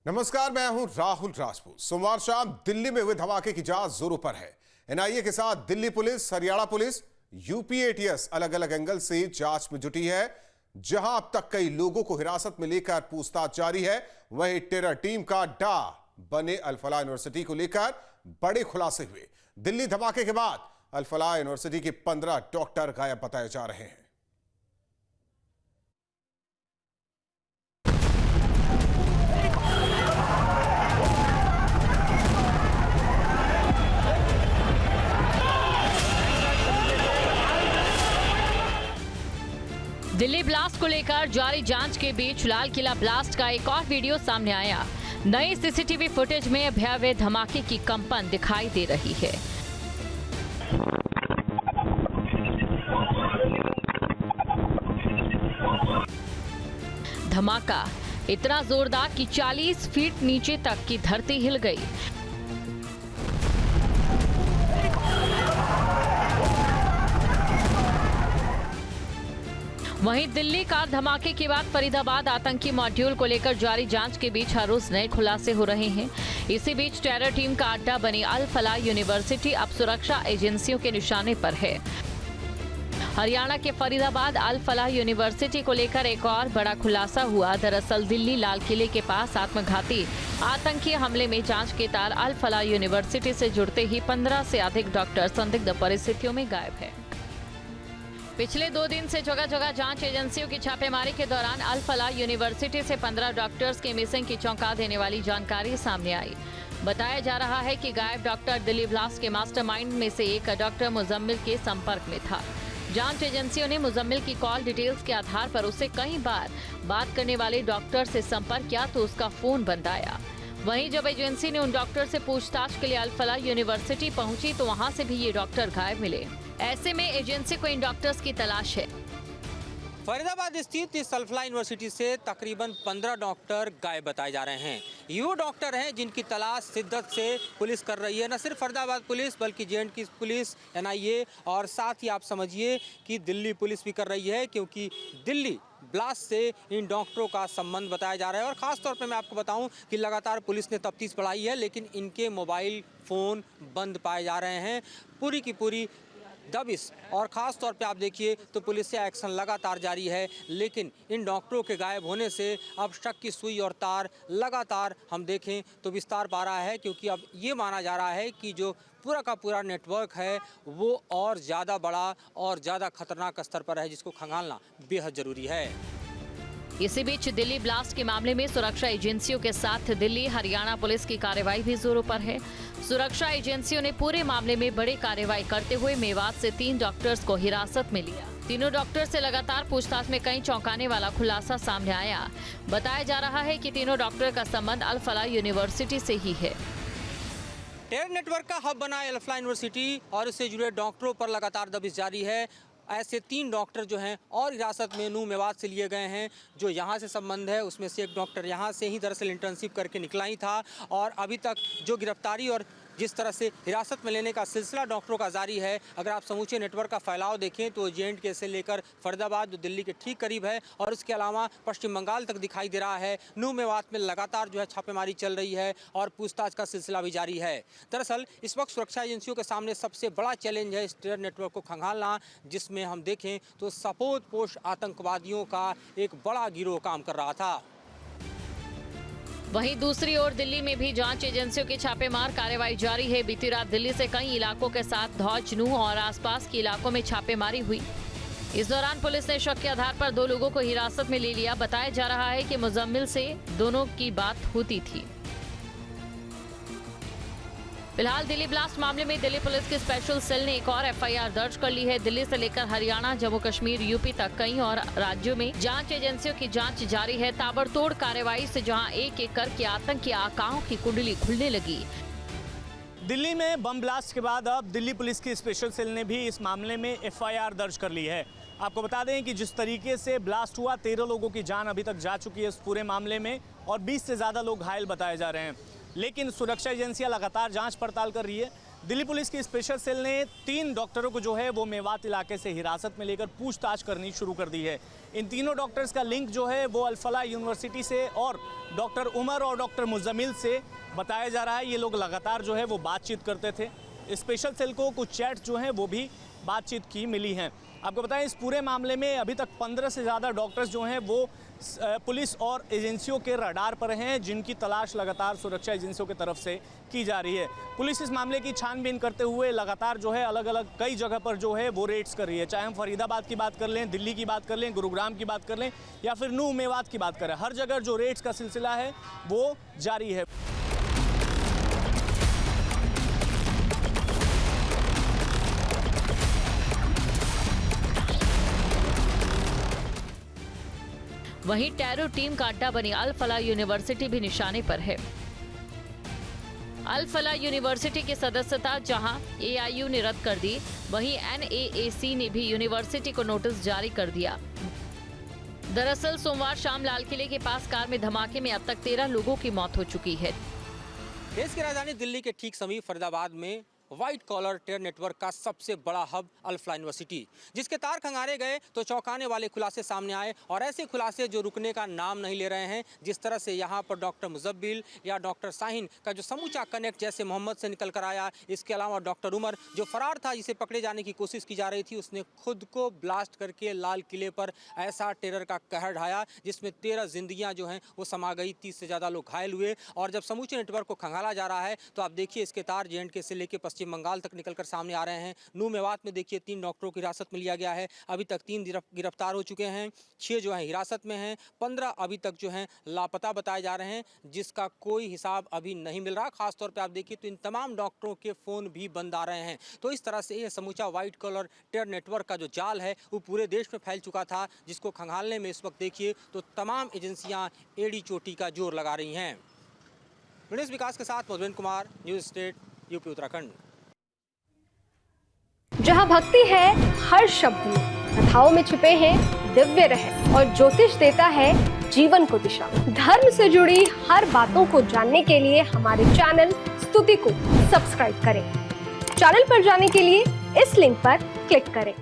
नमस्कार, मैं हूं राहुल राजपूत। सोमवार शाम दिल्ली में हुए धमाके की जांच जोरों पर है। एनआईए के साथ Delhi police, Haryana police, UP ATS अलग अलग एंगल से जांच में जुटी है। जहां अब तक कई लोगों को हिरासत में लेकर पूछताछ जारी है, वहीं टेरर टीम का डा बने अल फलाह यूनिवर्सिटी को लेकर बड़े खुलासे हुए। दिल्ली धमाके के बाद अल फलाह यूनिवर्सिटी के 15 डॉक्टर गायब बताए जा रहे हैं। दिल्ली ब्लास्ट को लेकर जारी जांच के बीच लाल किला ब्लास्ट का एक और वीडियो सामने आया। नई सीसीटीवी फुटेज में भयावह धमाके की कंपन दिखाई दे रही है। धमाका इतना जोरदार कि 40 फीट नीचे तक की धरती हिल गई। वहीं दिल्ली कार धमाके के बाद फरीदाबाद आतंकी मॉड्यूल को लेकर जारी जांच के बीच हर रोज नए खुलासे हो रहे हैं। इसी बीच टेरर टीम का अड्डा बनी अल फलाह यूनिवर्सिटी अब सुरक्षा एजेंसियों के निशाने पर है। हरियाणा के फरीदाबाद अल फलाह यूनिवर्सिटी को लेकर एक और बड़ा खुलासा हुआ। दरअसल दिल्ली लाल किले के पास आत्मघाती आतंकी हमले में जांच के तार अल फलाह यूनिवर्सिटी से जुड़ते ही 15 से अधिक डॉक्टर संदिग्ध परिस्थितियों में गायब है। पिछले 2 दिन से जगह जगह जांच एजेंसियों की छापेमारी के दौरान अल फलाह यूनिवर्सिटी से 15 डॉक्टर्स के मिसिंग की चौंका देने वाली जानकारी सामने आई। बताया जा रहा है कि गायब डॉक्टर दिल्ली ब्लास्ट के मास्टरमाइंड में से एक डॉक्टर मुजम्मिल के संपर्क में था। जांच एजेंसियों ने मुजम्मिल की कॉल डिटेल्स के आधार पर उसे कई बार बात करने वाले डॉक्टर से संपर्क किया तो उसका फोन बंद आया। वहीं जब एजेंसी ने उन डॉक्टर से पूछताछ के लिए अल फलाह यूनिवर्सिटी पहुंची तो वहां से भी ये डॉक्टर गायब मिले। ऐसे में एजेंसी को इन डॉक्टर्स की तलाश है। फरीदाबाद स्थित इस अल फलाह यूनिवर्सिटी से तकरीबन 15 डॉक्टर गायब बताए जा रहे हैं। ये वो डॉक्टर हैं जिनकी तलाश शिद्दत से पुलिस कर रही है। न सिर्फ फरीदाबाद पुलिस बल्कि जे एंड के पुलिस, एनआईए और साथ ही आप समझिए कि दिल्ली पुलिस भी कर रही है, क्योंकि दिल्ली ब्लास्ट से इन डॉक्टरों का संबंध बताया जा रहा है। और ख़ास तौर पे मैं आपको बताऊं कि लगातार पुलिस ने तफ्तीश बढ़ाई है, लेकिन इनके मोबाइल फ़ोन बंद पाए जा रहे हैं। पूरी की पूरी दबिश और ख़ास तौर पे आप देखिए तो पुलिस से एक्शन लगातार जारी है। लेकिन इन डॉक्टरों के गायब होने से अब शक की सुई और तार लगातार हम देखें तो विस्तार पा रहा है, क्योंकि अब ये माना जा रहा है कि जो पूरा का पूरा नेटवर्क है वो और ज़्यादा बड़ा और ज़्यादा खतरनाक स्तर पर है, जिसको खंगालना बेहद ज़रूरी है। इसी बीच दिल्ली ब्लास्ट के मामले में सुरक्षा एजेंसियों के साथ दिल्ली हरियाणा पुलिस की कार्रवाई भी जोरों पर है। सुरक्षा एजेंसियों ने पूरे मामले में बड़ी कार्रवाई करते हुए मेवात से 3 डॉक्टर्स को हिरासत में लिया। तीनों डॉक्टर से लगातार पूछताछ में कई चौंकाने वाला खुलासा सामने आया। बताया जा रहा है कि तीनों डॉक्टर का संबंध अल फलाह यूनिवर्सिटी से ही है। टेरर नेटवर्क का हब बना अल फलाह यूनिवर्सिटी और इससे जुड़े डॉक्टरों पर लगातार दबिश जारी है। ऐसे 3 डॉक्टर जो हैं और हिरासत में नूह मेवात से लिए गए हैं। जो यहाँ से संबंध है उसमें से एक डॉक्टर यहाँ से ही दरअसल इंटर्नशिप करके निकला ही था, और अभी तक जो गिरफ्तारी और जिस तरह से हिरासत में लेने का सिलसिला डॉक्टरों का जारी है। अगर आप समूचे नेटवर्क का फैलाव देखें तो जे.एंड.के से लेकर फरीदाबाद जो दिल्ली के ठीक करीब है और उसके अलावा पश्चिम बंगाल तक दिखाई दे रहा है। नूह मेवात में लगातार जो है छापेमारी चल रही है और पूछताछ का सिलसिला भी जारी है। दरअसल इस वक्त सुरक्षा एजेंसियों के सामने सबसे बड़ा चैलेंज है इस टेरर नेटवर्क को खंगालना, जिसमें हम देखें तो सपोतपोष आतंकवादियों का एक बड़ा गिरोह काम कर रहा था। वहीं दूसरी ओर दिल्ली में भी जांच एजेंसियों की छापेमार कार्रवाई जारी है। बीती रात दिल्ली से कई इलाकों के साथ धौज, नूह और आसपास के इलाकों में छापेमारी हुई। इस दौरान पुलिस ने शक के आधार पर 2 लोगों को हिरासत में ले लिया। बताया जा रहा है कि मुजम्मिल से दोनों की बात होती थी। फिलहाल दिल्ली ब्लास्ट मामले में दिल्ली पुलिस की स्पेशल सेल ने एक और एफआईआर दर्ज कर ली है। दिल्ली से लेकर हरियाणा, जम्मू कश्मीर, यूपी तक कई और राज्यों में जांच एजेंसियों की जांच जारी है। ताबड़तोड़ कार्रवाई से जहां एक एक करके आतंकी आकाओं की कुंडली खुलने लगी। दिल्ली में बम ब्लास्ट के बाद अब दिल्ली पुलिस की स्पेशल सेल ने भी इस मामले में एफआईआर दर्ज कर ली है। आपको बता दें कि जिस तरीके से ब्लास्ट हुआ, 13 लोगों की जान अभी तक जा चुकी है इस पूरे मामले में और 20 से ज़्यादा लोग घायल बताए जा रहे हैं। लेकिन सुरक्षा एजेंसियां लगातार जांच पड़ताल कर रही है। दिल्ली पुलिस की स्पेशल सेल ने 3 डॉक्टरों को जो है वो मेवात इलाके से हिरासत में लेकर पूछताछ करनी शुरू कर दी है। इन तीनों डॉक्टर्स का लिंक जो है वो अल फलाह यूनिवर्सिटी से और डॉक्टर उमर और डॉक्टर मुजम्मिल से बताया जा रहा है। ये लोग लगातार जो है वो बातचीत करते थे। स्पेशल सेल को कुछ चैट जो हैं वो भी बातचीत की मिली हैं। आपको बताएं, इस पूरे मामले में अभी तक 15 से ज़्यादा डॉक्टर्स जो हैं वो पुलिस और एजेंसियों के रडार पर हैं, जिनकी तलाश लगातार सुरक्षा एजेंसियों की तरफ से की जा रही है। पुलिस इस मामले की छानबीन करते हुए लगातार जो है अलग अलग कई जगह पर जो है वो रेड्स कर रही है। चाहे हम फरीदाबाद की बात कर लें, दिल्ली की बात कर लें, गुरुग्राम की बात कर लें या फिर नूह मेवात की बात करें, हर जगह जो रेड्स का सिलसिला है वो जारी है। वहीं टेरर टीम का अड्डा बनी अल फलाह यूनिवर्सिटी भी निशाने पर है। अल फलाह यूनिवर्सिटी की सदस्यता जहां AIU ने रद्द कर दी, वहीं NAAC ने भी यूनिवर्सिटी को नोटिस जारी कर दिया। दरअसल सोमवार शाम लाल किले के पास कार में धमाके में अब तक 13 लोगों की मौत हो चुकी है। देश की राजधानी दिल्ली के ठीक समीप फरीदाबाद में व्हाइट कॉलर टेरर नेटवर्क का सबसे बड़ा हब अल फलाह यूनिवर्सिटी, जिसके तार खंगारे गए तो चौंकाने वाले खुलासे सामने आए, और ऐसे खुलासे जो रुकने का नाम नहीं ले रहे हैं। जिस तरह से यहाँ पर डॉक्टर मुजब्बिल या डॉक्टर शाहीन का जो समूचा कनेक्ट जैसे मोहम्मद से निकल कर आया, इसके अलावा डॉक्टर उमर जो फरार था, जिसे पकड़े जाने की कोशिश की जा रही थी, उसने खुद को ब्लास्ट करके लाल किले पर ऐसा टेरर का कहर ढाया जिसमें 13 जिंदगियाँ जो हैं वो समा गई, 30 से ज़्यादा लोग घायल हुए। और जब समूचे नेटवर्क को खंगाला जा रहा है तो आप देखिए इसके तार JNK से लेकर पश्चिम बंगाल तक निकलकर सामने आ रहे हैं। नूह मेवात में देखिए 3 डॉक्टरों की हिरासत में लिया गया है। अभी तक 3 गिरफ्तार हो चुके हैं, 6 जो हैं हिरासत में हैं, 15 अभी तक जो हैं लापता बताए जा रहे हैं, जिसका कोई हिसाब अभी नहीं मिल रहा। खासतौर पे आप देखिए तो इन तमाम डॉक्टरों के फ़ोन भी बंद आ रहे हैं। तो इस तरह से ये समूचा व्हाइट कॉलर टेरर नेटवर्क का जो जाल है वो पूरे देश में फैल चुका था, जिसको खंगालने में इस वक्त देखिए तो तमाम एजेंसियाँ एड़ी चोटी का जोर लगा रही हैं। गणेश विकास के साथ Madhuban Kumar, news state, UP Uttarakhand. जहाँ भक्ति है हर शब्द में, कथाओं में छुपे हैं दिव्य रहस्य, और ज्योतिष देता है जीवन को दिशा। धर्म से जुड़ी हर बातों को जानने के लिए हमारे चैनल स्तुति को सब्सक्राइब करें। चैनल पर जाने के लिए इस लिंक पर क्लिक करें।